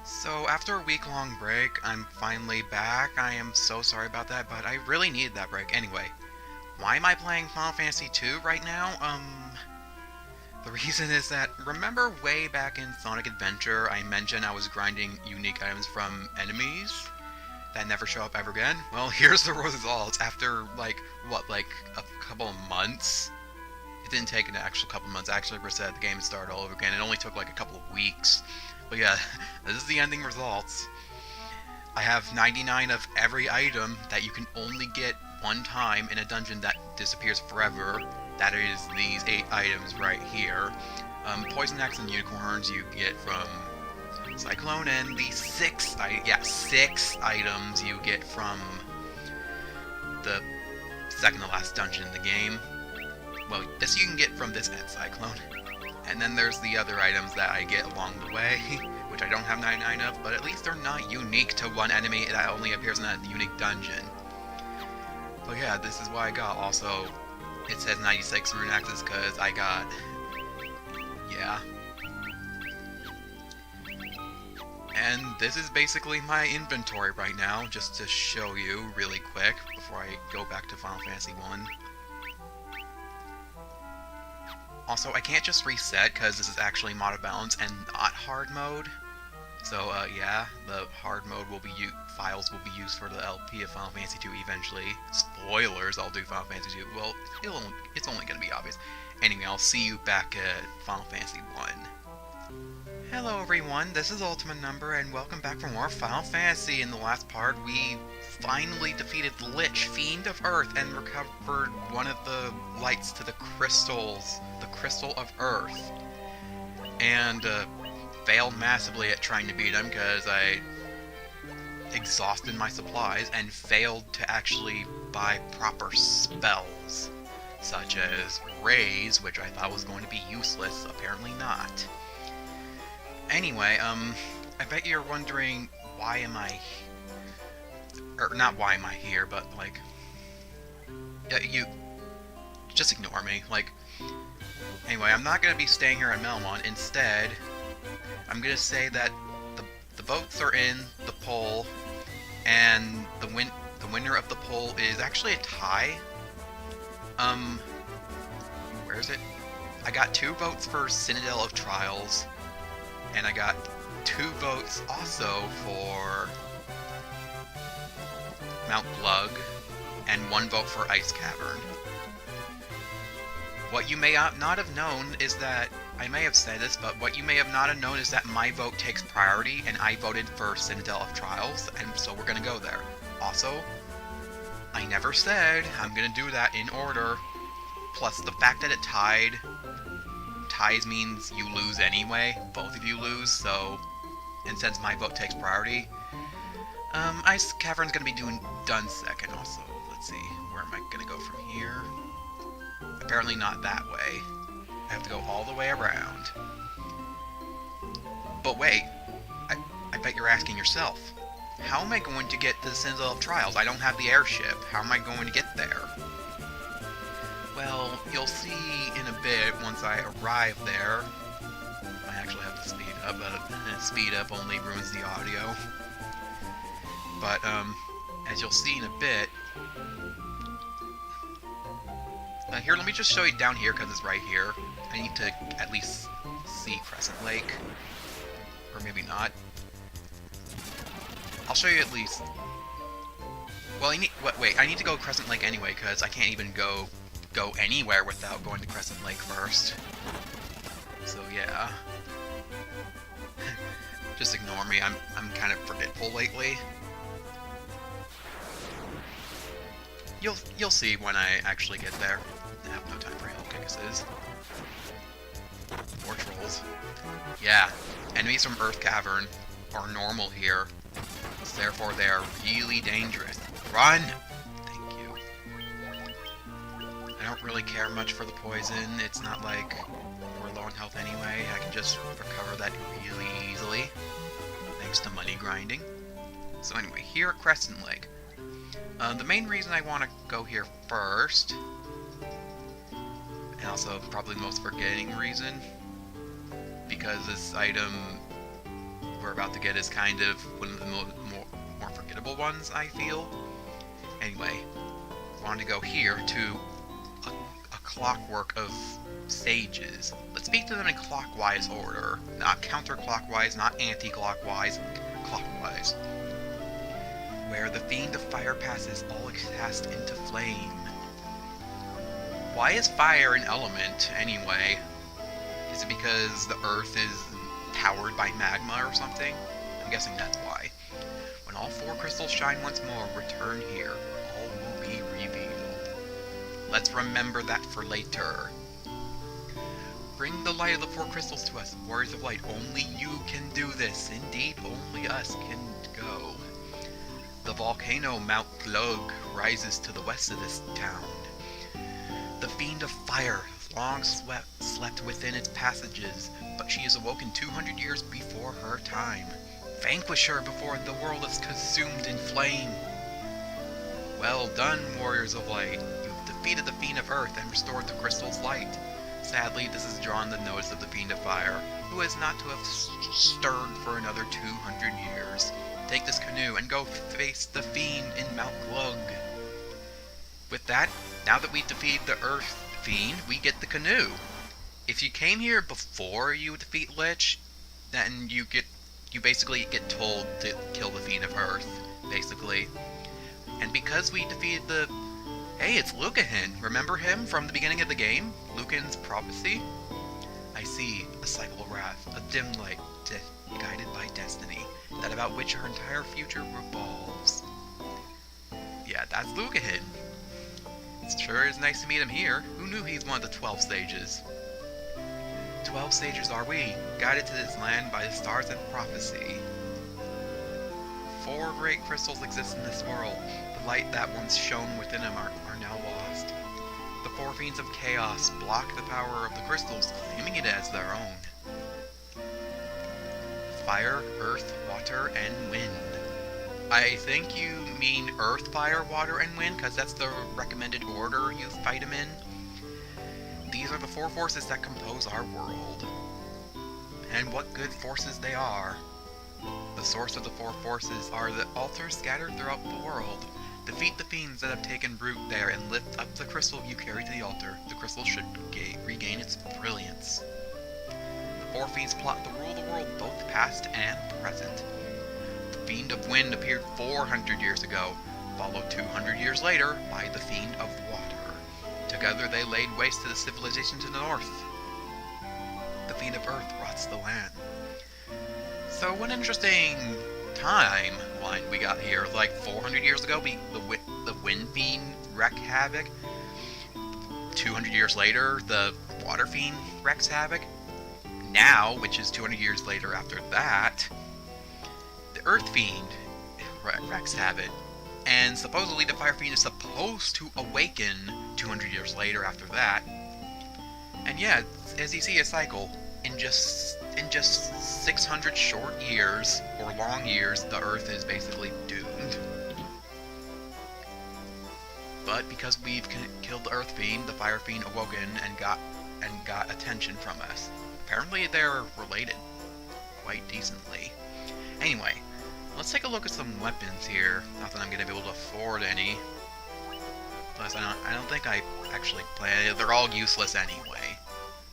So after a week-long break, I'm finally back. I am so sorry about that, but I really needed that break. Anyway, why am I playing Final Fantasy II right now? The reason is that, remember way back in Sonic Adventure, I mentioned I was grinding unique items from enemies that never show up ever again? Well, here's the results after, like a couple of months? It didn't take an actual couple months. Actually, reset the game and started all over again. It only took like a couple of weeks. But yeah, this is the ending results. I have 99 of every item that you can only get one time in a dungeon that disappears forever. That is these 8 items right here. Poison Axe and Unicorns you get from Cyclone, and the 6 items you get from the second to last dungeon in the game. Well, this you can get from this and Cyclone. And then there's the other items that I get along the way, which I don't have 99 of, but at least they're not unique to one enemy that only appears in a unique dungeon. But yeah, this is what I got. Also, it says 96 rune axes because I got... yeah. And this is basically my inventory right now, just to show you really quick before I go back to Final Fantasy 1. Also, I can't just reset because this is actually mod of balance and not hard mode. So, yeah, the hard mode will be files will be used for the LP of Final Fantasy 2 eventually. Spoilers, I'll do Final Fantasy 2. Well, it's only going to be obvious. Anyway, I'll see you back at Final Fantasy 1. Hello everyone, this is Ultimate Number, and welcome back for more Final Fantasy. In the last part, we finally defeated Lich, Fiend of Earth, and recovered one of the lights to the crystals, the Crystal of Earth. And, failed massively at trying to beat him, because I exhausted my supplies, and failed to actually buy proper spells, such as Raise, which I thought was going to be useless, apparently not. Anyway, I bet you're wondering, why am I... or, not why am I here, but, like... yeah, you... just ignore me, like... Anyway, I'm not gonna be staying here at Melmont. Instead, I'm gonna say that the votes are in the poll, and the winner of the poll is actually a tie. Where is it? I got 2 votes for Citadel of Trials, and I got 2 votes also for Mount Glug, and 1 vote for Ice Cavern. What you may not have known is that, I may have said this, but what you may have not have known is that my vote takes priority, and I voted for Citadel of Trials, and so we're gonna go there. Also, I never said I'm gonna do that in order. Plus, the fact that it ties means you lose anyway. Both of you lose, so... and since my vote takes priority, Ice Cavern's gonna be done second also. Let's see, where am I gonna go from here? Apparently not that way. I have to go all the way around. But wait, I bet you're asking yourself, how am I going to get to the Citadel of Trials? I don't have the airship. How am I going to get there? Well, you'll see in a bit once I arrive there. I actually have to speed up, but speed up only ruins the audio. But, as you'll see in a bit... here, let me just show you down here, because it's right here. I need to at least see Crescent Lake. Or maybe not. I'll show you at least... well, I need to go Crescent Lake anyway, because I can't even go anywhere without going to Crescent Lake first. So, yeah. Just ignore me, I'm kind of forgetful lately. You'll see when I actually get there. I have no time for hill kickases. More trolls. Yeah, enemies from Earth Cavern are normal here, so therefore they are really dangerous. Run! Thank you. I don't really care much for the poison. It's not like we're low on health anyway. I can just recover that really easily, thanks to money grinding. So anyway, here at Crescent Lake. The main reason I want to go here first, and also probably the most forgetting reason, because this item we're about to get is kind of one of the more forgettable ones, I feel. Anyway, I wanted to go here to a clockwork of sages. Let's speak to them in clockwise order. Not counterclockwise, not anti-clockwise, clockwise. Where the fiend of fire passes, all cast into flame. Why is fire an element, anyway? Is it because the earth is powered by magma or something? I'm guessing that's why. When all 4 crystals shine once more, return here. All will be revealed. Let's remember that for later. Bring the light of the 4 crystals to us, warriors of light. Only you can do this. Indeed, only us can go. The volcano Mount Glug rises to the west of this town. The fiend of fire long slept within its passages, but she is awoken 200 years before her time. Vanquish her before the world is consumed in flame. Well done, warriors of light. You've defeated the fiend of earth and restored the crystal's light. Sadly, this has drawn the notice of the fiend of fire, who is not to have stirred for another 200 years. Take this canoe and go face the fiend in Mount Glug. With that, now that we've defeated the Earth Fiend, we get the canoe. If you came here before you defeat Lich, then you basically get told to kill the Fiend of Earth, basically. And because we defeated the... Hey, it's Lucahin! Remember him from the beginning of the game? Lucan's prophecy? I see, a cycle of wrath, a dim light, guided by destiny, that about which our entire future revolves. Yeah, that's Lucahin. It sure is nice to meet him here. Who knew he's one of the 12 sages? 12 sages are we, guided to this land by the stars and prophecy. 4 great crystals exist in this world. The light that once shone within them are now lost. The 4 fiends of chaos block the power of the crystals, claiming it as their own. Fire, earth, water, and wind. I think you mean earth, fire, water, and wind, because that's the recommended order you fight them in. These are the 4 forces that compose our world. And what good forces they are. The source of the 4 forces are the altars scattered throughout the world. Defeat the fiends that have taken root there and lift up the crystal you carry to the altar. The crystal should regain its brilliance. The 4 fiends plot to rule the world, both past and present. The Fiend of Wind appeared 400 years ago, followed 200 years later by the Fiend of Water. Together they laid waste to the civilization to the north. The Fiend of Earth rots the land. So what an interesting timeline we got here. Like 400 years ago, the Wind Fiend wreaked havoc. 200 years later, the Water Fiend wreaks havoc. Now, which is 200 years later after that, the Earth Fiend wreaks havoc. And supposedly the Fire Fiend is supposed to awaken 200 years later after that. And yeah, as you see a cycle, in just 600 short years, or long years, the Earth is basically doomed. But because we've killed the Earth Fiend, the Fire Fiend awoken and got attention from us. Apparently they're related quite decently. Anyway, let's take a look at some weapons here. Not that I'm going to be able to afford any. Plus, I don't think I actually plan it. They're all useless anyway.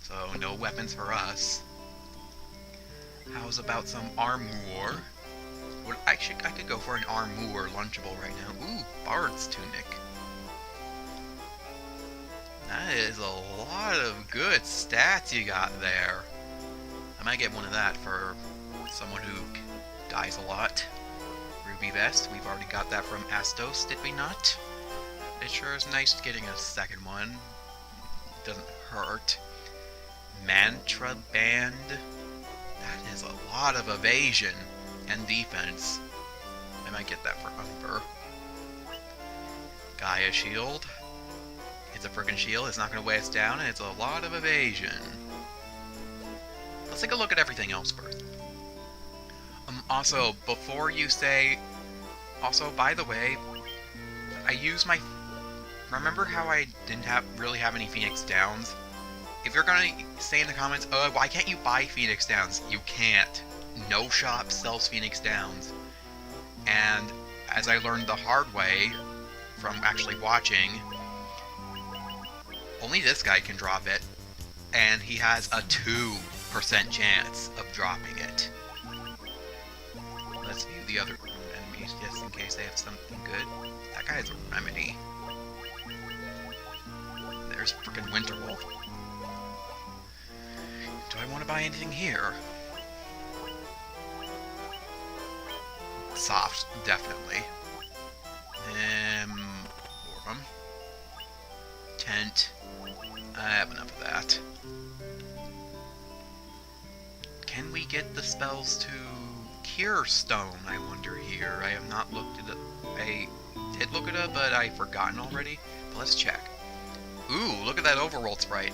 So, no weapons for us. How's about some armor? I could go for an armor lunchable right now. Ooh, Bard's Tunic. That is a lot of good stats you got there. I might get one of that for someone who dies a lot. Ruby Vest, we've already got that from Astos, did we not? It sure is nice getting a second one. Doesn't hurt. Mantra Band. That is a lot of evasion and defense. I might get that for Umber. Gaia Shield. It's a frickin' shield, it's not going to weigh us down, and it's a lot of evasion. Let's take a look at everything else first. Also, before you say... Also, by the way, I use my... Remember how I didn't really have any Phoenix Downs? If you're gonna say in the comments, why can't you buy Phoenix Downs? You can't. no shop sells Phoenix Downs. And as I learned the hard way from actually watching, only this guy can drop it. And he has a 2% chance of dropping it. Let's view the other enemies just in case they have something good. That guy has a remedy. There's frickin' Winterwolf. Do I want to buy anything here? Soft, definitely. Four of them. Tent. I have enough of that. Can we get the spells to Cure Stone, I wonder here? I have not looked at it. I did look it up, but I've forgotten already. But let's check. Ooh, look at that overworld sprite.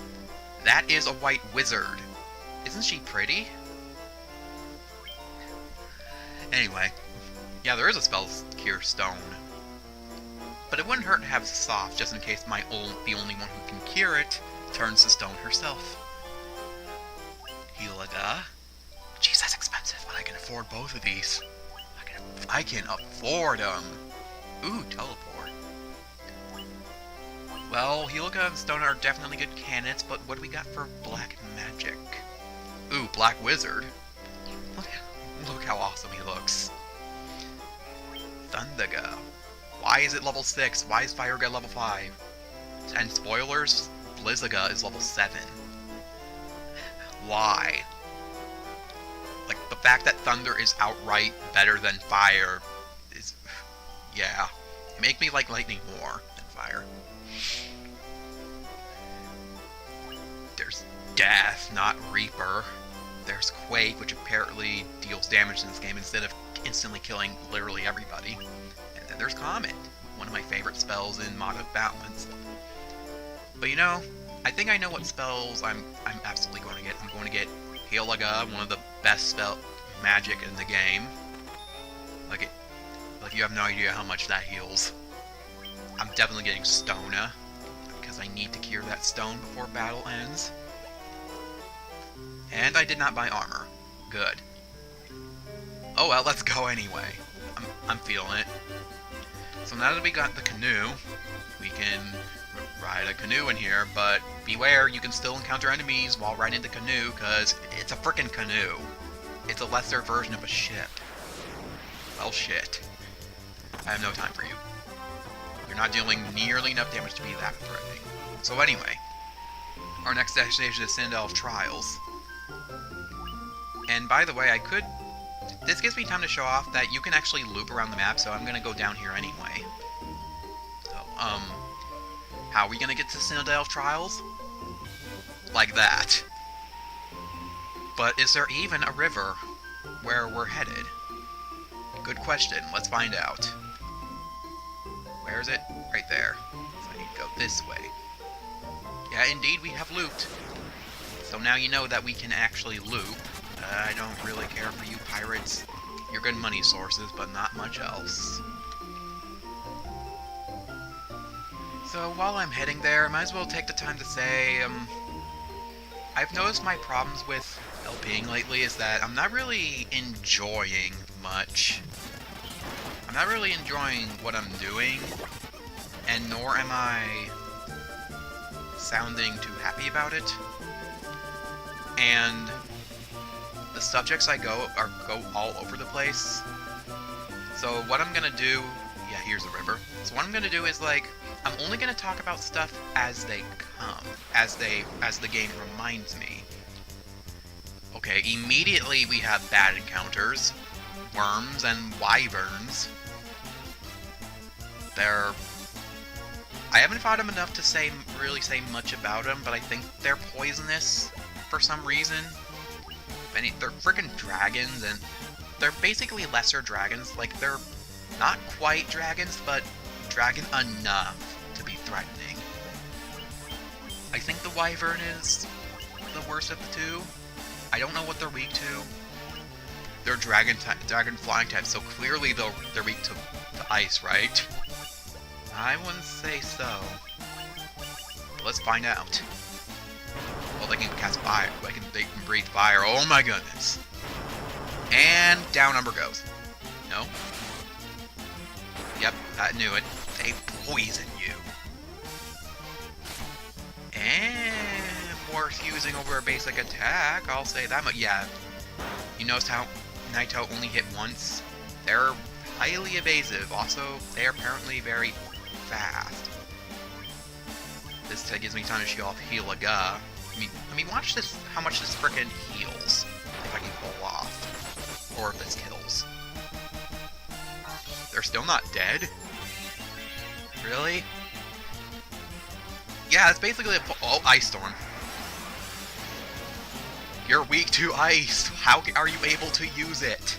That is a white wizard. Isn't she pretty? Anyway. Yeah, there is a spell Cure Stone. But it wouldn't hurt to have soft, just in case the only one who can cure it turns to stone herself. Helaga. Jeez, that's expensive, but I can afford both of these. I can afford them. Ooh, teleport. Well, Helaga and Stone are definitely good candidates, but what do we got for black magic? Ooh, Black Wizard. Look how awesome he looks. Thundaga. Why is it level 6? Why is Fireguard level 5? And spoilers, Blizzaga is level 7. Why? Like, the fact that Thunder is outright better than Fire is... yeah. Make me like Lightning more than Fire. There's Death, not Reaper. There's Quake, which apparently deals damage in this game instead of instantly killing literally everybody. And then there's Comet, one of my favorite spells in Mod of Balance. But you know, I think I know what spells I'm absolutely going to get. I'm going to get Helaga, one of the best spell magic in the game. Like you have no idea how much that heals. I'm definitely getting Stona, because I need to cure that stone before battle ends. And I did not buy armor. Good. Oh well, let's go anyway. I'm feeling it. So now that we got the canoe, we can ride a canoe in here, but beware, you can still encounter enemies while riding the canoe, because it's a frickin' canoe. It's a lesser version of a ship. Well, shit. I have no time for you. You're not dealing nearly enough damage to be that threatening. So anyway, our next destination is Citadel Trials. And by the way, this gives me time to show off that you can actually loop around the map, so I'm gonna go down here anyway. So, how are we gonna get to Citadel Trials? Like that. But is there even a river where we're headed? Good question, let's find out. Where is it? Right there. So I need to go this way. Yeah, indeed, we have looped. So now you know that we can actually loop. I don't really care for you pirates. You're good money sources, but not much else. So while I'm heading there, I might as well take the time to say, I've noticed my problems with LPing lately is that I'm not really enjoying much. I'm not really enjoying what I'm doing, and nor am I sounding too happy about it. And the subjects I go all over the place. So what I'm gonna do, yeah, here's a river. So what I'm gonna do is I'm only gonna talk about stuff as they come, as the game reminds me. Okay, immediately we have bad encounters, worms and wyverns. I haven't fought them enough to really say much about them, but I think they're poisonous for some reason. They're freaking dragons, and they're basically lesser dragons. Like, they're not quite dragons, but dragon enough to be threatening. I think the wyvern is the worst of the two. I don't know what they're weak to. They're dragon flying type, so clearly they're weak to ice, right? I wouldn't say so. But let's find out. Well, they can cast fire. They can breathe fire. Oh my goodness. And down Umber goes. No? Yep, I knew it. They poison you. And worth using over a basic attack, I'll say that much. Yeah, you notice how Naito only hit once? They're highly evasive. Also, they're apparently very fast. This gives me time to shield off Healaga. I mean, watch this, how much this frickin' heals. If I can pull off. Or if this kills. They're still not dead? Really? Yeah, it's basically a... Oh, Ice Storm. You're weak to ice. How are you able to use it?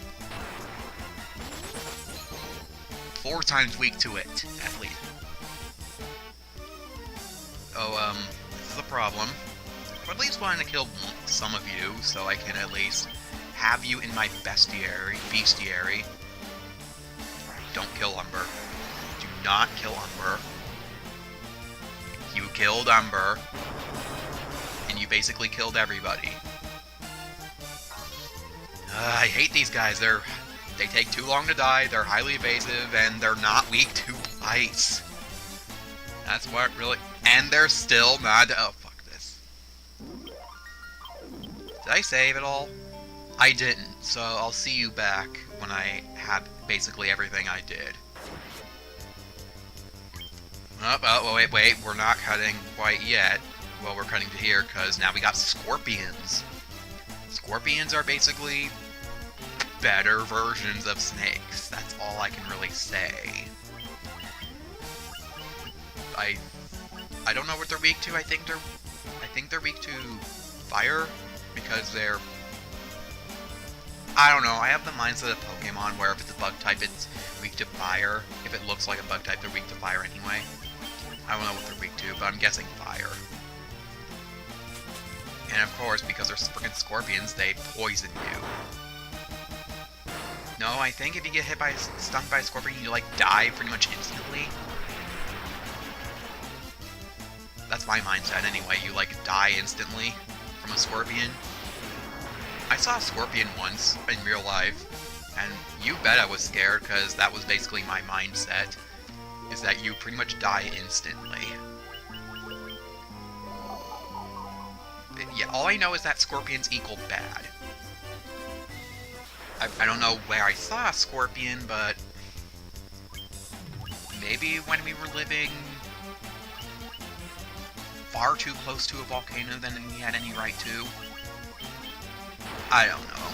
4 times weak to it, at least. Oh, this is a problem. I at least wanting to kill some of you, so I can at least have you in my bestiary. Don't kill Umber. Do not kill Umber. You killed Umber. And you basically killed everybody. I hate these guys. They take too long to die, they're highly evasive, and they're not weak to ice. That's what really... And they're still not... Oh, fuck this. Did I save it all? I didn't, so I'll see you back when I have basically everything I did. Oh, wait, we're not cutting quite yet. Well, we're cutting to here, because now we got scorpions. Scorpions are basically better versions of snakes. That's all I can really say. I don't know what they're weak to. I think they're weak to fire because they're... I don't know. I have the mindset of Pokemon where if it's a bug type, it's weak to fire. If it looks like a bug type, they're weak to fire anyway. I don't know what they're weak to, but I'm guessing fire. And of course, because they're freaking scorpions, they poison you. No, I think if you get stung by a scorpion, you like die pretty much instantly. That's my mindset anyway. You like die instantly from a scorpion. I saw a scorpion once in real life, and you bet I was scared because that was basically my mindset. Is that you pretty much die instantly. Yeah, all I know is that scorpions equal bad. I don't know where I saw a scorpion, but maybe when we were living far too close to a volcano than we had any right to. I don't know.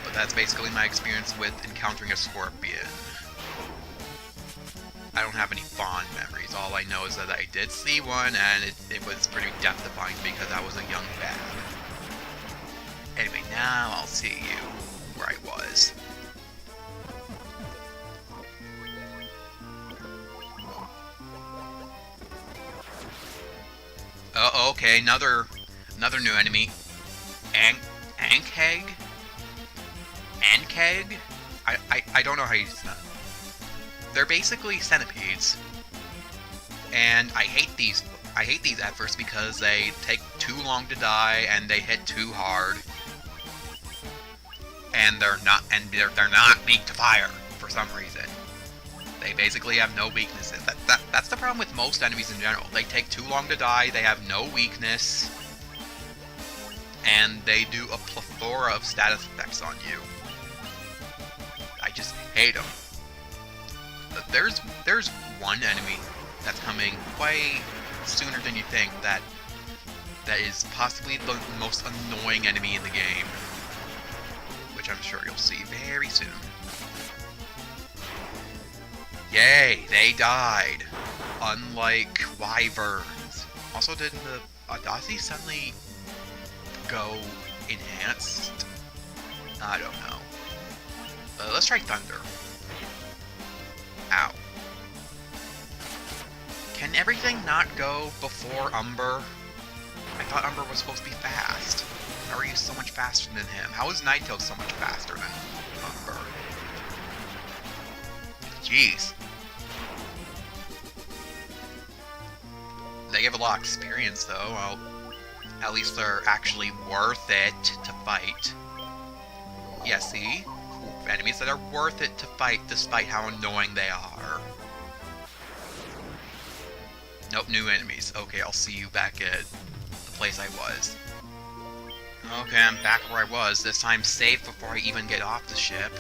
But that's basically my experience with encountering a scorpion. I don't have any fond memories. All I know is that I did see one, and it was pretty death-defying because I was a young lad. Anyway, now I'll see you where I was. Oh, okay, another new enemy. Ankeg? Ankeg? I don't know how you say that. They're basically centipedes. And I hate these at first because they take too long to die and they hit too hard. And they're not weak to fire for some reason. They basically have no weaknesses. That's the problem with most enemies in general. They take too long to die, they have no weakness, and they do a plethora of status effects on you. I just hate them. There's one enemy that's coming way sooner than you think that is possibly the most annoying enemy in the game, which I'm sure you'll see very soon. Yay, they died. Unlike wyverns. Also, did the Audacy suddenly go enhanced? I don't know. Let's try Thunder. Ow. Can everything not go before Umber? I thought Umber was supposed to be fast. How are you so much faster than him? How is Naito so much faster than Umber? Jeez. They give a lot of experience, though. Well, at least they're actually worth it to fight. Yeah, see? Enemies that are worth it to fight despite how annoying they are. Nope, new enemies. Okay, I'll see you back at the place I was. Okay, I'm back where I was. This time save before I even get off the ship.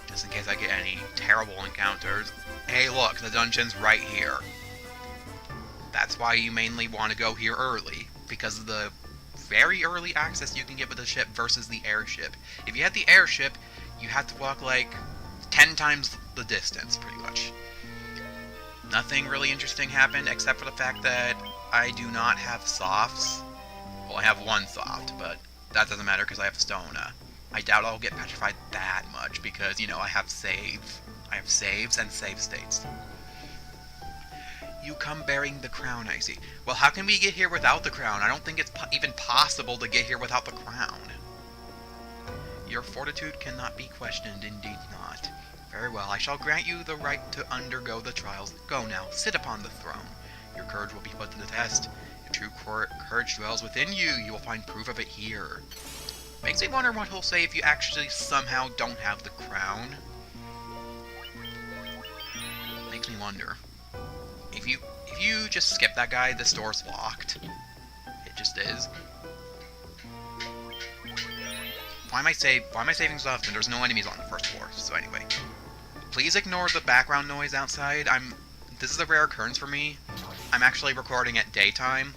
Just in case I get any terrible encounters. Hey look, the dungeon's right here. That's why you mainly want to go here early. Because of the very early access you can get with the ship versus the airship. If you had the airship, you had to walk like 10 times the distance, pretty much. Nothing really interesting happened, except for the fact that I do not have softs. Well, I have one soft, but that doesn't matter because I have Stona. I doubt I'll get petrified that much because, you know, I have saves and save states. You come bearing the crown, I see. Well, how can we get here without the crown? I don't think it's even possible to get here without the crown. Your fortitude cannot be questioned, indeed not. Very well, I shall grant you the right to undergo the trials. Go now, sit upon the throne. Your courage will be put to the test. If true courage dwells within you, you will find proof of it here. Makes me wonder what he'll say if you actually somehow don't have the crown. Makes me wonder. If you just skip that guy, this door's locked. It just is. Why am I saving stuff and there's no enemies on the first floor? So anyway. Please ignore the background noise outside. This is a rare occurrence for me. I'm actually recording at daytime,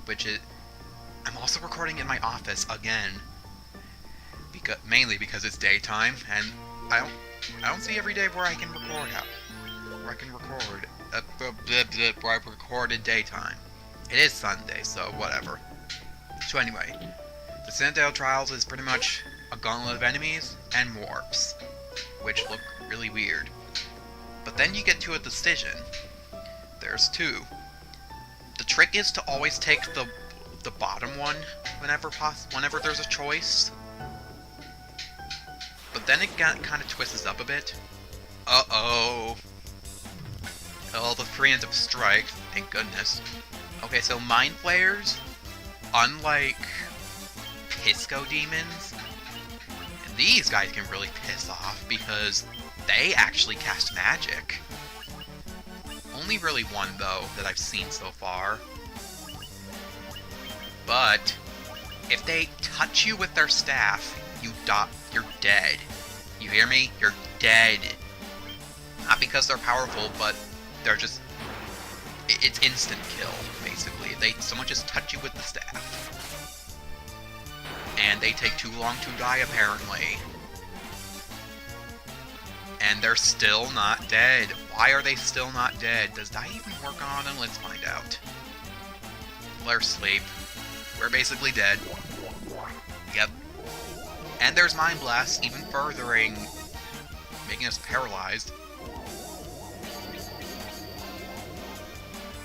I'm also recording in my office again. Mainly because it's daytime, and I don't see every day where I can record where I record in daytime. It is Sunday, so whatever. So anyway, the Citadel Trials is pretty much a gauntlet of enemies and warps, which look really weird. But then you get to a decision. There's two. The trick is to always take the bottom one whenever there's a choice. But then it kind of twists up a bit. Uh-oh. Oh, the preemptive strike. Thank goodness. Okay, so Mind Flayers, unlike Pisco Demons, these guys can really piss off because they actually cast magic. Only really one, though, that I've seen so far. But if they touch you with their staff, you're dead. You hear me? You're dead. Not because they're powerful, but they're just... It's instant kill, basically. Someone just touch you with the staff. And they take too long to die, apparently. And they're still not dead. Why are they still not dead? Does that even work on them? Let's find out. They're asleep. We're basically dead. Yep. And there's Mind Blast, even furthering, making us paralyzed.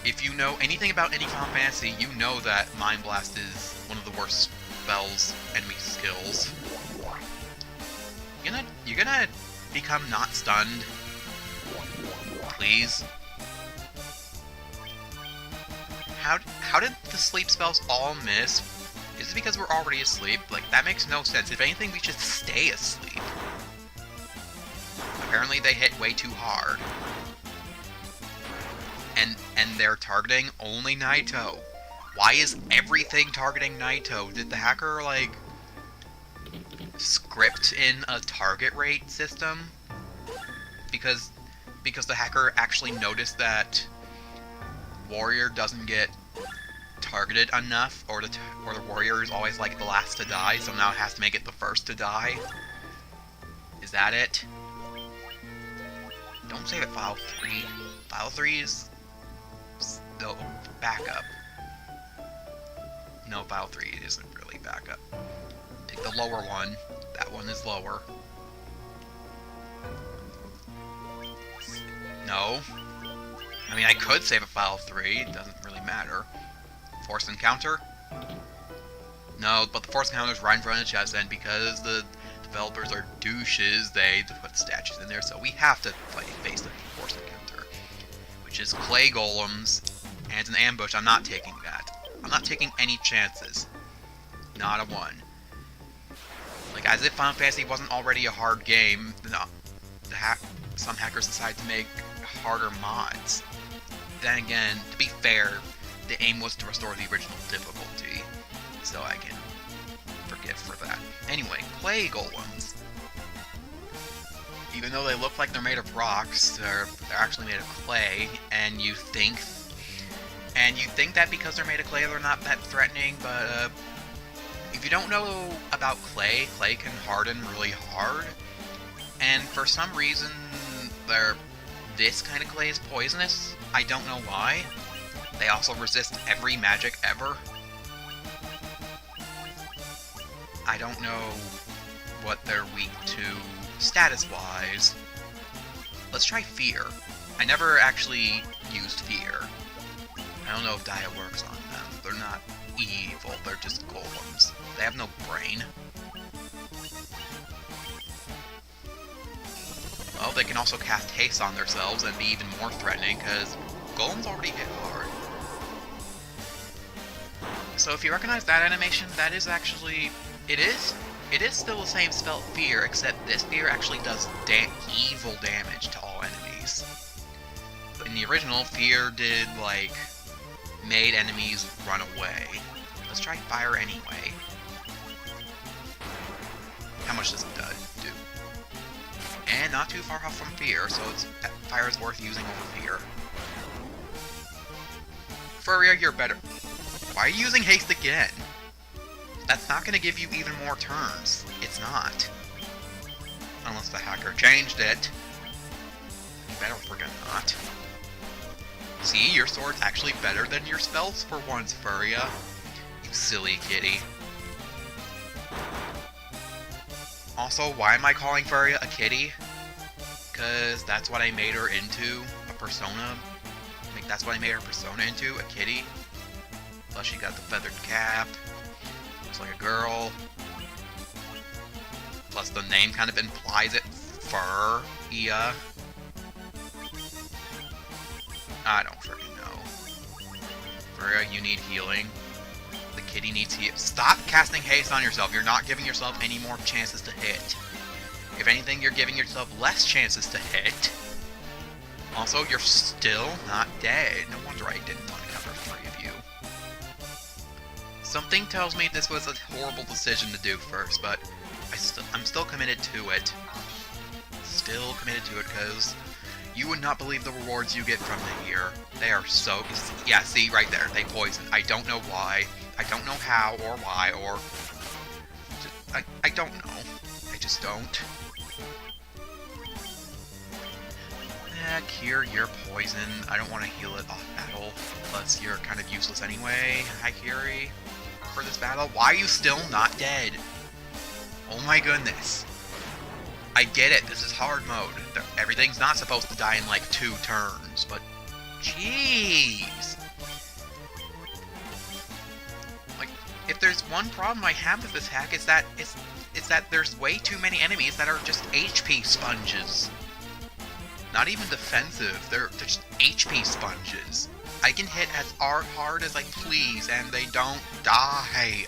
If you know anything about any Final Fantasy, you know that Mind Blast is one of the worst spells, enemy skills. You're gonna become not stunned. Please. How did the sleep spells all miss? Is it because we're already asleep? Like, that makes no sense. If anything, we should stay asleep. Apparently they hit way too hard. And they're targeting only Naito. Why is everything targeting Naito? Did the hacker, like, script in a target rate system? Because the hacker actually noticed that Warrior doesn't get targeted enough, or the Warrior is always, like, the last to die, so now it has to make it the first to die? Is that it? Don't save it File 3. File 3 is... No, backup. No, File 3 isn't really backup. Pick the lower one. That one is lower. No. I mean, I could save a File 3. It doesn't really matter. Force Encounter? No, but the Force Encounter is right in front of the chest, and because the developers are douches, they put statues in there, so we have to face the Force Encounter. Which is Clay Golems, and it's an ambush. I'm not taking that. I'm not taking any chances. Not a one. Like, as if Final Fantasy wasn't already a hard game, no, some hackers decide to make harder mods. Then again, to be fair, the aim was to restore the original difficulty, so I can forgive for that. Anyway, clay golems. Even though they look like they're made of rocks, they're actually made of clay, and you think that because they're made of clay they're not that threatening, but if you don't know about clay, clay can harden really hard, and for some reason this kind of clay is poisonous. I don't know why. They also resist every magic ever. I don't know what they're weak to status-wise. Let's try fear. I never actually used fear. I don't know if Dia works on them. They're not evil, they're just golems. They have no brain. Well, they can also cast haste on themselves and be even more threatening, because golems already hit hard. So if you recognize that animation, that is actually... It is still the same spell fear, except this fear actually does evil damage to all enemies. In the original, fear did, like, made enemies run away. Let's try fire anyway. How much does it do? And not too far off from fear, so fire is worth using over fear. Furia, you're better. Why are you using haste again? That's not going to give you even more turns. It's not. Unless the hacker changed it. You better freaking not. See, your sword's actually better than your spells for once, Furia. You silly kitty. Also, why am I calling Furia a kitty? Because that's what I made her into, a persona. Like, that's what I made her persona into, a kitty. Plus she got the feathered cap. Looks like a girl. Plus the name kind of implies it. Fur-ia. I don't freaking know. Furia, you need healing. The kitty needs heal. Stop casting haste on yourself. You're not giving yourself any more chances to hit. If anything, you're giving yourself less chances to hit. Also, you're still not dead. No wonder I didn't want to cover 3 of you. Something tells me this was a horrible decision to do first, but I'm still committed to it. Still committed to it, because you would not believe the rewards you get from it here. They are so... Yeah, see, right there. They poison. I don't know why. I don't know how or why or... I don't know. I just don't. Kier, you're poison. I don't want to heal it off battle. Plus, you're kind of useless anyway. Hi, Kiri. For this battle. Why are you still not dead? Oh my goodness. I get it. This is hard mode. Everything's not supposed to die in like 2 turns, but... Jeez! Like, if there's one problem I have with this hack, it's that there's way too many enemies that are just HP sponges. Not even defensive, they're just HP sponges. I can hit as hard as I please and they don't die.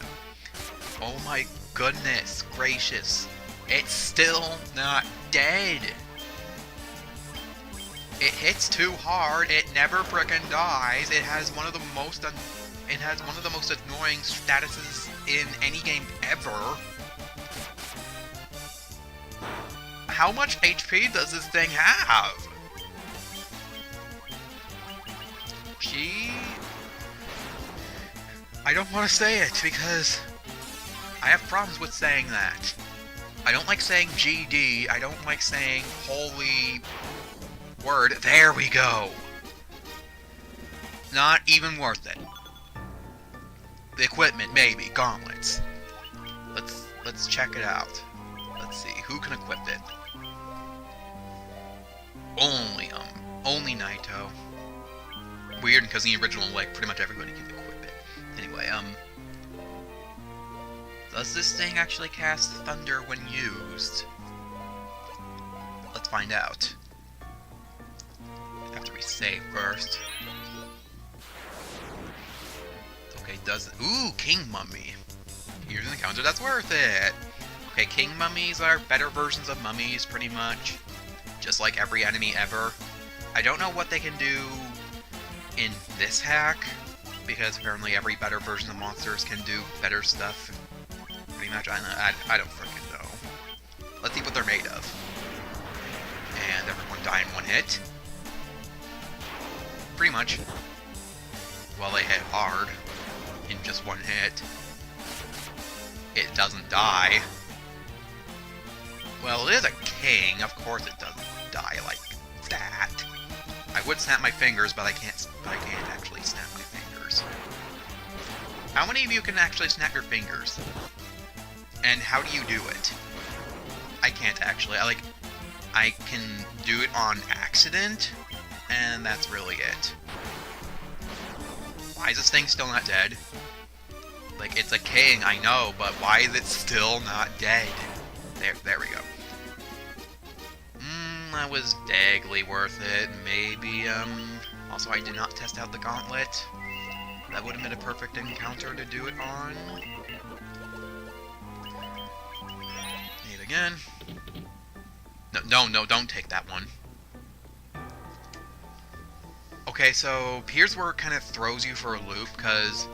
Oh my goodness gracious. It's still not dead. It hits too hard, it never frickin' dies. It has one of the most annoying statuses in any game ever. How much HP does this thing have? I don't want to say it because I have problems with saying that. I don't like saying GD. I don't like saying holy word. There we go. Not even worth it. The equipment, maybe. Gauntlets. Let's check it out. Let's see. Who can equip it? Only Naito. Weird, because in the original, like, pretty much everybody can equip it. Anyway, does this thing actually cast Thunder when used? Let's find out. Have to resave first. Okay, does it? Ooh, King Mummy. Here's an encounter that's worth it. Okay, king mummies are better versions of mummies, pretty much. Just like every enemy ever. I don't know what they can do in this hack, because apparently every better version of monsters can do better stuff. Pretty much, I don't freaking know. Let's see what they're made of. And everyone die in one hit. Pretty much. Well, they hit hard in just one hit. It doesn't die. Well, it is a king. Of course it doesn't die like that. I would snap my fingers, but I can't actually snap my fingers. How many of you can actually snap your fingers? And how do you do it? I can't actually. I can do it on accident, and that's really it. Why is this thing still not dead? Like, it's a king, I know, but why is it still not dead? There we go. That was vaguely worth it. Maybe, also I did not test out the gauntlet. That would have been a perfect encounter to do it on. Need again. No, don't take that one. Okay, so here's where it kind of throws you for a loop, because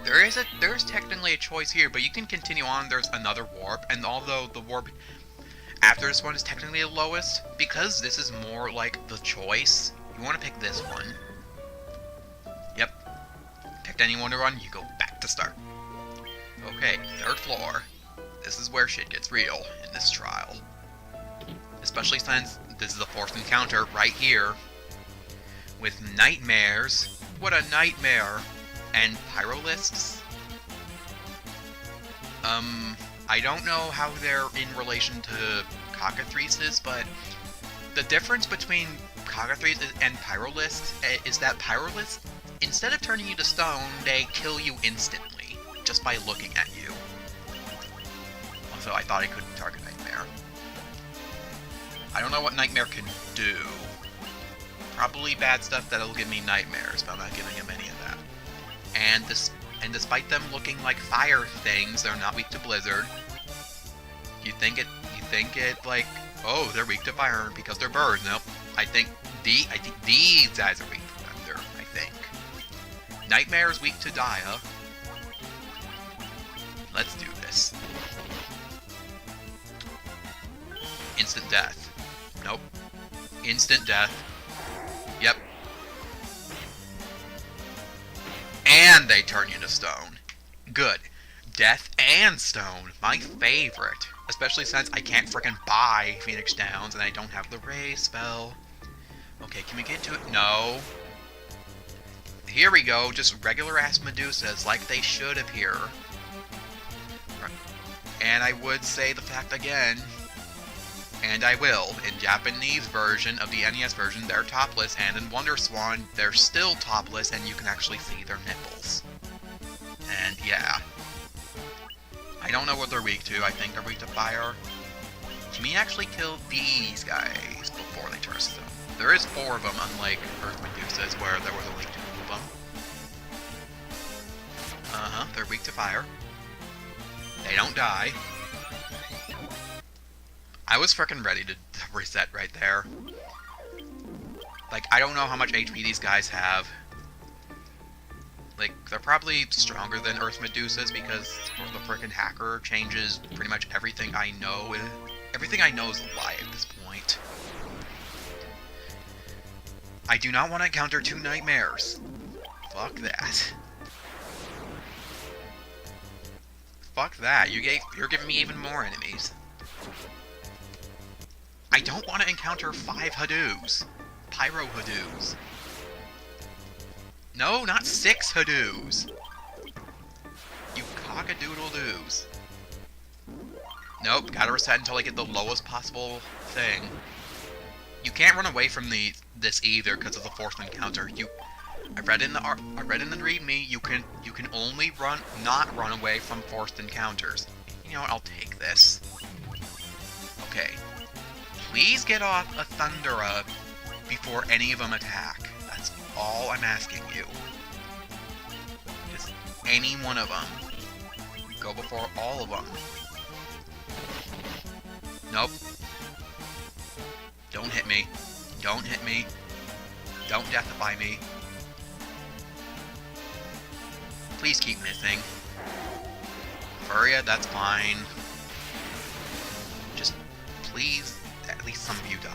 there's technically a choice here, but you can continue on. There's another warp, and although the warp after this one is technically the lowest, because this is more like the choice, you want to pick this one. Yep. Picked anyone to run, you go back to start. Okay, 3rd floor. This is where shit gets real in this trial. Especially since this is the 4th encounter right here. With nightmares. What a nightmare! And pyrolisks. I don't know how they're in relation to cockatrices, but the difference between cockatrices and pyrolisks is that pyrolisks, instead of turning you to stone, they kill you instantly, just by looking at you. Also, I thought I couldn't target Nightmare. I don't know what Nightmare can do. Probably bad stuff that'll give me nightmares, but I'm not giving him any of that. And despite them looking like fire things, they're not weak to blizzard. You think it like, oh, they're weak to fire because they're birds. Nope. I think these guys are weak to thunder, I think. Nightmare's weak to Dia. Let's do this. Instant death. Nope. Instant death. Yep. And they turn you to stone. Good. Death and stone. My favorite. Especially since I can't frickin' buy Phoenix Downs and I don't have the raise spell. Okay, can we get to it? No. Here we go. Just regular ass Medusas like they should appear. And I would say the fact again, and I will, in Japanese version of the NES version, they're topless, and in Wonder Swan, they're still topless, and you can actually see their nipples. And yeah. I don't know what they're weak to. I think they're weak to fire. Can we actually kill these guys before they turn to stone? There is 4 of them, unlike Earth Medusas, where there was only 2 of them. They're weak to fire. They don't die. I was frickin' ready to reset right there. Like, I don't know how much HP these guys have. Like, they're probably stronger than Earth Medusas because the frickin' hacker changes pretty much everything I know. Everything I know is a lie at this point. I do not want to encounter 2 nightmares. Fuck that. Fuck that. You're giving me even more enemies. I don't want to encounter 5 Hadoos. Pyro Hadoos. No, not 6 Hadoos. You cock-a-doodle-doos. Nope, gotta reset until I get the lowest possible thing. You can't run away from this either because of the 4th encounter. I read in the README, you can only not run away from 4th encounters. You know what, I'll take this. Okay. Please get off a Thundera before any of them attack. That's all I'm asking you. Just any one of them. Go before all of them. Nope. Don't hit me. Don't hit me. Don't deathify me. Please keep missing. Furia, that's fine. Just, please, at least some of you die.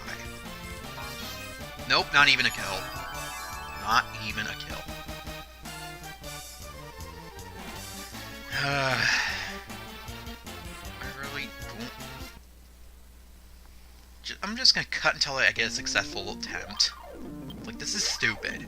Nope, not even a kill. Not even a kill. I really don't... I'm just gonna cut until I get a successful attempt. Like, this is stupid.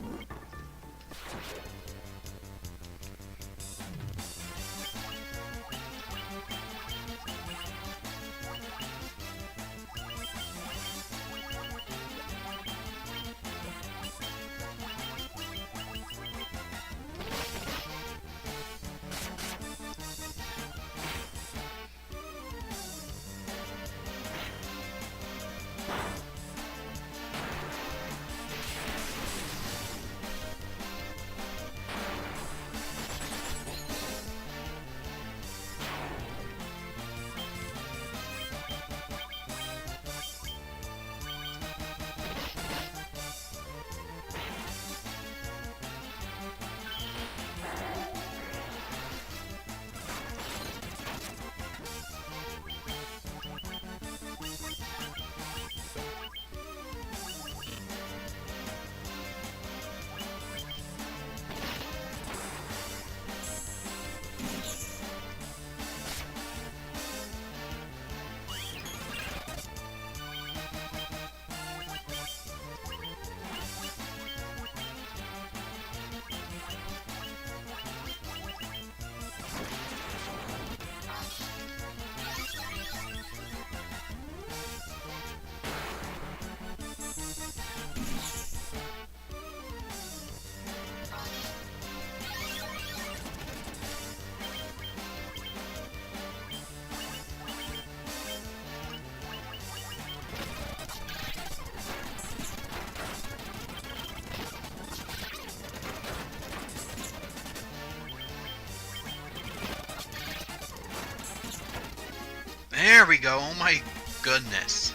There we go, oh my goodness.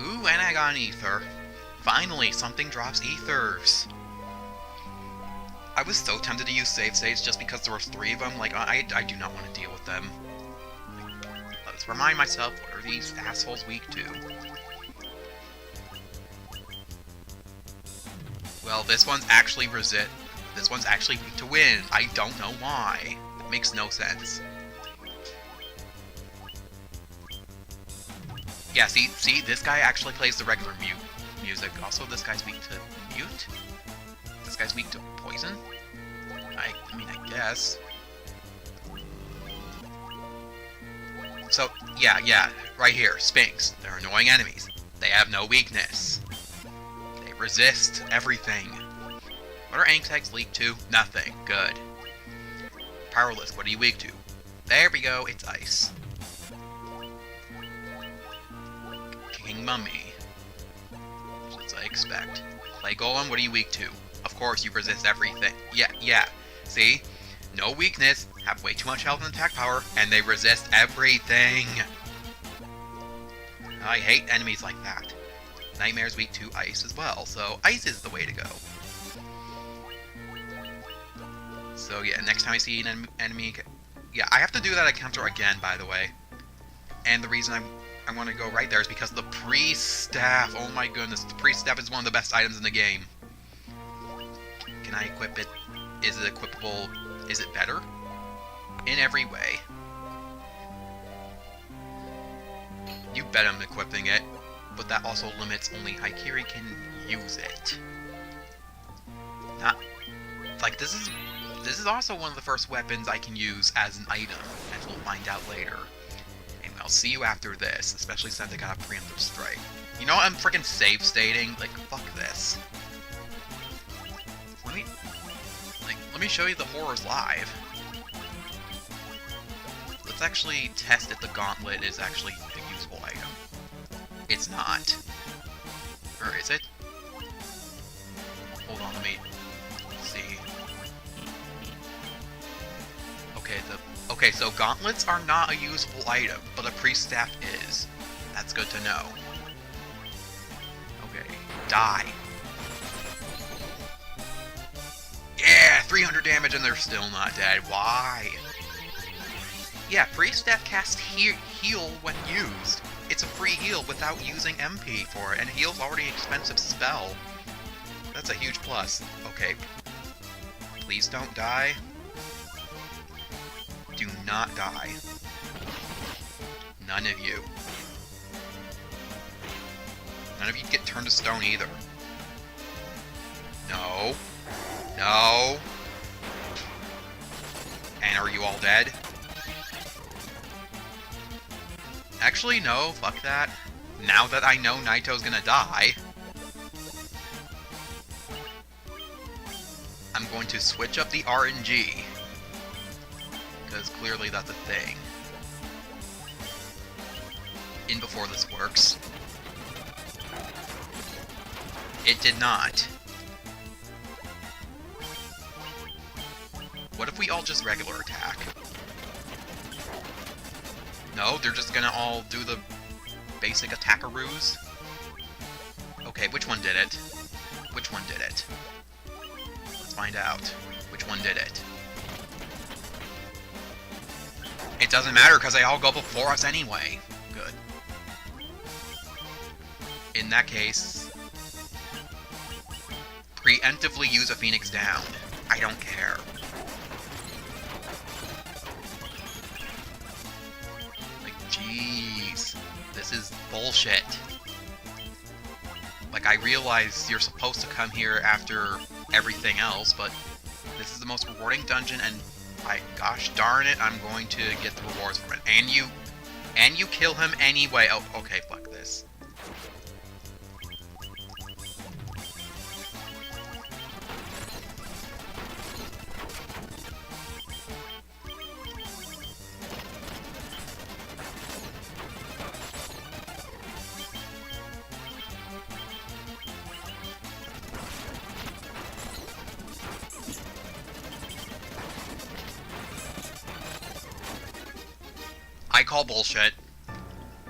Ooh, and I got an ether. Finally, something drops ethers. I was so tempted to use save states just because there were 3 of them. Like, I do not want to deal with them. Let's remind myself, what are these assholes weak to? Well, this one's actually This one's actually weak to wind. I don't know why. It makes no sense. Yeah, see, this guy actually plays the regular music. Also, this guy's weak to mute? This guy's weak to poison? I mean, I guess. So, yeah, right here, Sphinx. They're annoying enemies. They have no weakness. They resist everything. What are Anktags weak to? Nothing. Good. Powerless, what are you weak to? There we go, it's ice. King Mummy. As I expect. Clay Golem, what are you weak to? Of course, you resist everything. Yeah. See? No weakness, have way too much health and attack power, and they resist everything. I hate enemies like that. Nightmare's weak to ice as well, so ice is the way to go. So yeah, next time I see an enemy... Yeah, I have to do that encounter again, by the way. And the reason I want to go right there is because the Priest Staff. Oh my goodness, the Priest Staff is one of the best items in the game. Can I equip it? Is it equipable? Is it better? In every way. You bet I'm equipping it, but that also limits only Haikiri can use it. Not like this is also one of the first weapons I can use as an item, as we'll find out later. And I'll see you after this, especially since I got a preemptive strike. You know what? I'm freaking save stating. Like, fuck this. Let me show you the horrors live. Let's actually test if the gauntlet is actually a useful item. It's not. Or is it? Hold on, let me see. Okay, so gauntlets are not a usable item, but a priest staff is. That's good to know. Okay, die. Yeah, 300 damage and they're still not dead. Why? Yeah, priest staff casts heal when used. It's a free heal without using MP for it, and heal's already an expensive spell. That's a huge plus. Okay. Please don't die. Do not die. None of you. None of you get turned to stone either. No. No. And are you all dead? Actually, no, fuck that. Now that I know Naito's gonna die, I'm going to switch up the RNG. Because clearly that's a thing. In before this works. It did not. What if we all just regular attack? No, they're just gonna all do the basic attackaroos? Okay, which one did it? Which one did it? Let's find out. Which one did it? It doesn't matter, because they all go before us anyway. Good. In that case, preemptively use a Phoenix down. I don't care. Jeez, this is bullshit. Like, I realize you're supposed to come here after everything else, but this is the most rewarding dungeon, and gosh darn it, I'm going to get the rewards from it. And you kill him anyway. Oh, okay, fuck this. I call bullshit.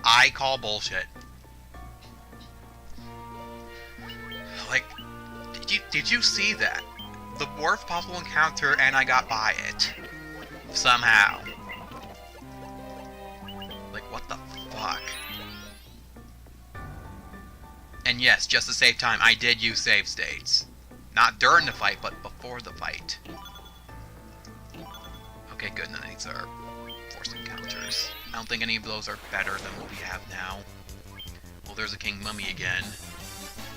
I call bullshit. Like, did you see that? The dwarf possible encounter and I got by it. Somehow. Like, what the fuck? And yes, just to save time, I did use save states. Not during the fight, but before the fight. Okay, good, none of these are forced encounters. I don't think any of those are better than what we have now. Well, there's a King Mummy again.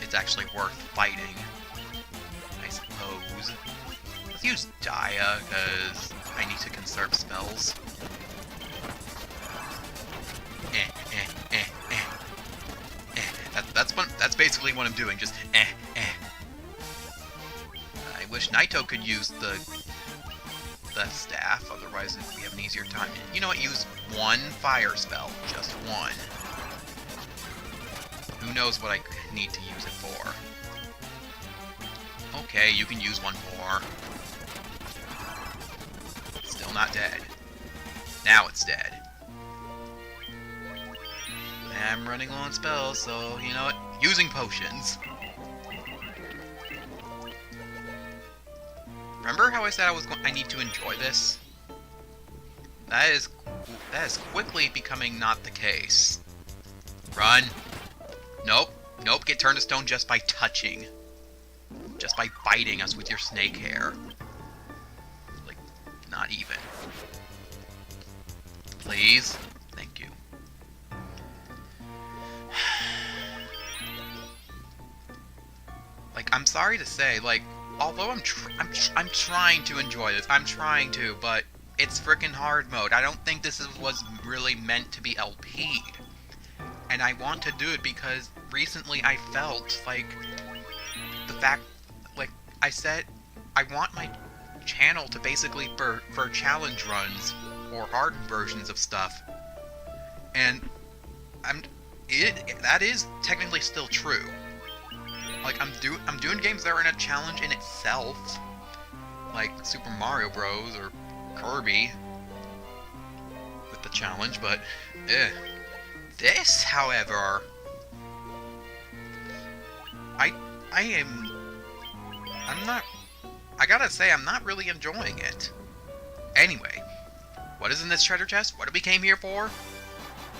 It's actually worth fighting, I suppose. Let's use Dia, because I need to conserve spells. That's basically what I'm doing, just I wish Naito could use the staff, otherwise we have an easier time. You know what, use one fire spell, just one. Who knows what I need to use it for. Okay, you can use one more. Still not dead. Now it's dead. I'm running low on spells, so you know what? Using potions. Remember how I said I need to enjoy this? That is quickly becoming not the case. Run. Nope. Nope, get turned to stone just by touching. Just by biting us with your snake hair. Like, not even. Please? Thank you. Like, I'm sorry to say, like, although I'm trying to enjoy this, I'm trying to, but it's frickin' hard mode. I don't think this was really meant to be LP'd. And I want to do it because recently I felt like the fact, like I said, I want my channel to basically for challenge runs or hardened versions of stuff. And that is technically still true. Like, I'm doing games that are in a challenge in itself, like Super Mario Bros. Or Kirby, challenge, but this, however, I gotta say, I'm not really enjoying it. Anyway, what is in this treasure chest? What did we came here for?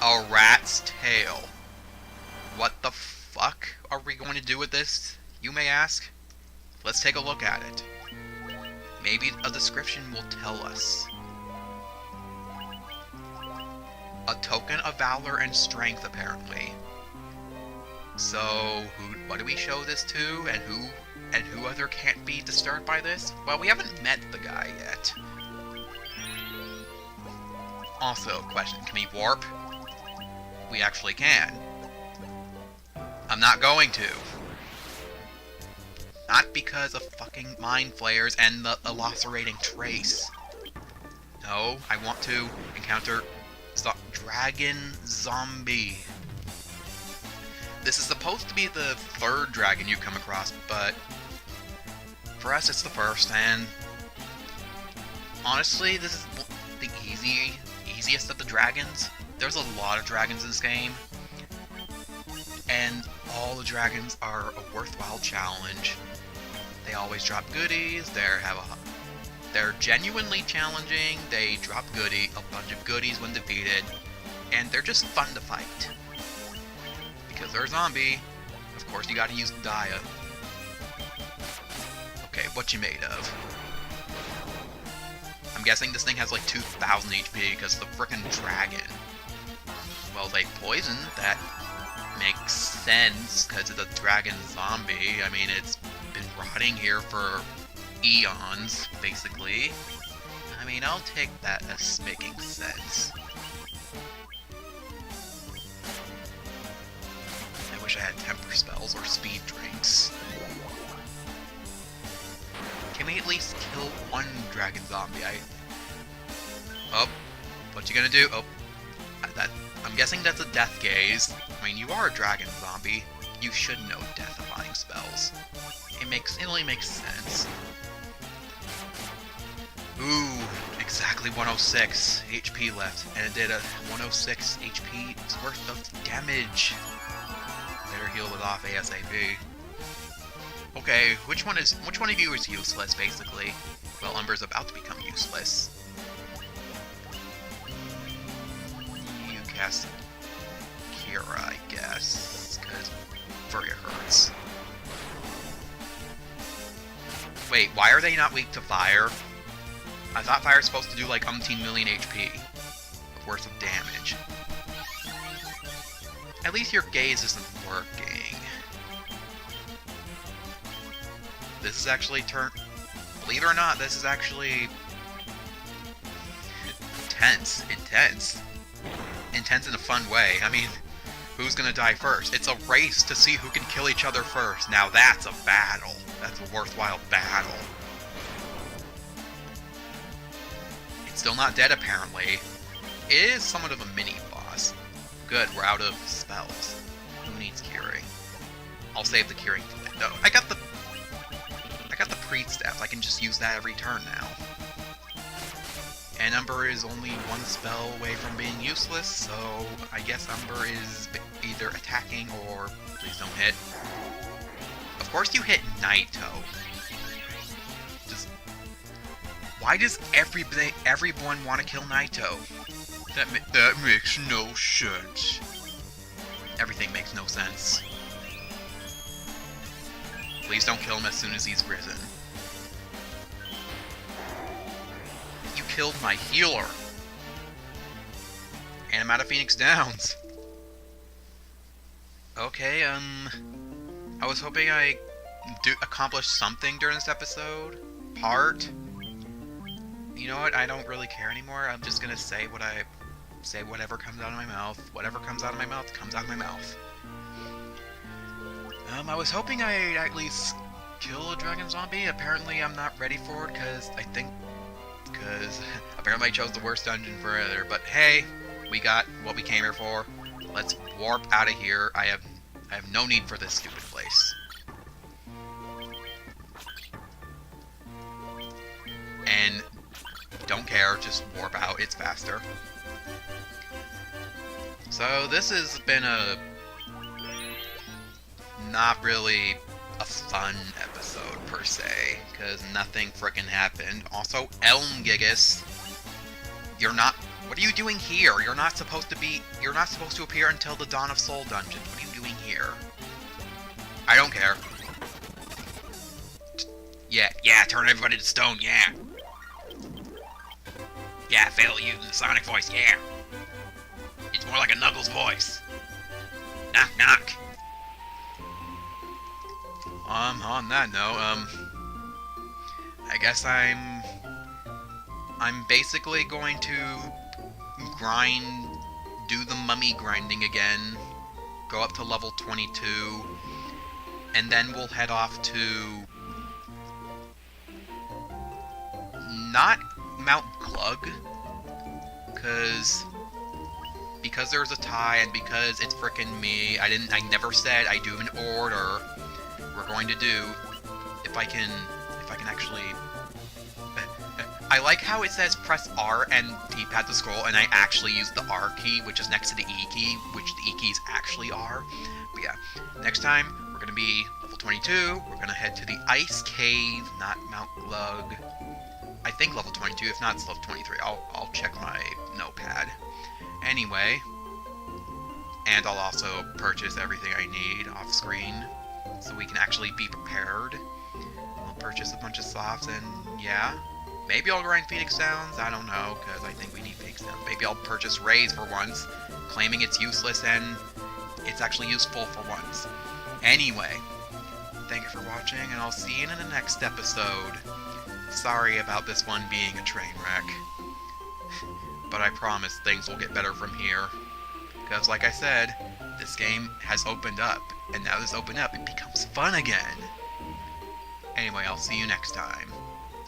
A rat's tail. What the fuck are we going to do with this, you may ask? Let's take a look at it. Maybe a description will tell us. A token of valor and strength, apparently. So, what do we show this to, and who other can't be disturbed by this? Well, we haven't met the guy yet. Also, question, can we warp? We actually can. I'm not going to. Not because of fucking mind flayers and the lacerating trace. No, I want to encounter Dragon Zombie. This is supposed to be the third dragon you come across, but for us it's the first, and honestly, this is the easiest of the dragons. There's a lot of dragons in this game, and all the dragons are a worthwhile challenge. They always drop goodies, they're genuinely challenging, they drop a bunch of goodies when defeated, and they're just fun to fight. Because they're a zombie, of course you gotta use Dia. Okay, what you made of? I'm guessing this thing has like 2,000 HP because of the frickin' dragon. Well, they poisoned, that makes sense because it's a dragon zombie. I mean, it's been rotting here for eons, basically. I mean, I'll take that as making sense. I wish I had temper spells or speed drinks. Can we at least kill one dragon zombie? Oh, what you gonna do? Oh, I'm guessing that's a death gaze. I mean, you are a dragon zombie. You should know death-defying spells. It only makes sense. Ooh, exactly 106 HP left, and it did a 106 HP worth of damage. Better heal it off ASAP. Okay, which one of you is useless, basically? Well, Umber's about to become useless. You cast Kira, I guess, because Furia hurts. Wait, why are they not weak to fire? I thought fire's supposed to do like umpteen million HP worth of damage. At least your gaze isn't working. This is actually believe it or not, this is actually intense. Intense in a fun way. I mean, who's gonna die first? It's a race to see who can kill each other first. Now that's a battle. That's a worthwhile battle. It's still not dead, apparently. It is somewhat of a mini-boss. Good, we're out of spells. Who needs curing? I'll save the curing for later. No, I got the Priest Staff. I can just use that every turn now. And Umber is only one spell away from being useless, so I guess Umber is either attacking or... Please don't hit. Of course you hit Naito. Just... Why does everyone want to kill Naito? That makes no sense. Everything makes no sense. Please don't kill him as soon as he's risen. You killed my healer. And I'm out of Phoenix Downs. Okay, I was hoping I accomplish something during this episode. You know what? I don't really care anymore. I'm just gonna say whatever comes out of my mouth. Whatever comes out of my mouth comes out of my mouth. I was hoping I'd at least kill a dragon zombie. Apparently I'm not ready for it because apparently I chose the worst dungeon for it. But hey, we got what we came here for. Let's warp out of here. I have no need for this stupid place. And don't care, just warp out. It's faster. So this has been a not really a fun episode per se, because nothing frickin' happened. Also, Elm Gigas, you're not. What are you doing here? You're not supposed to appear until the Dawn of Soul dungeon. What are you doing here? I don't care. Yeah, turn everybody to stone, yeah. Yeah, fail you in the Sonic voice, yeah. It's more like a Knuckles voice. Knock, knock. On that note, I guess I'm basically going to do the mummy grinding again, go up to level 22, and then we'll head off to not Mount Glug, because there's a tie and because it's frickin' me. I never said I do an order. We're going to do, if I can actually. I like how it says press R and D-pad to scroll, and I actually use the R key, which is next to the E key, which the E keys actually are. But yeah, next time we're gonna be level 22. We're gonna head to the Ice Cave, not Mount Glug. I think level 22. If not, it's level 23. I'll check my notepad. Anyway, and I'll also purchase everything I need off screen, so we can actually be prepared. We'll purchase a bunch of slots, and yeah. Maybe I'll grind Phoenix Downs, I don't know, because I think we need Phoenix Downs. Maybe I'll purchase Rays for once, claiming it's useless and it's actually useful for once. Anyway, thank you for watching, and I'll see you in the next episode. Sorry about this one being a train wreck, but I promise things will get better from here. Because like I said, this game has opened up, and now this opened up, it becomes fun again. Anyway, I'll see you next time.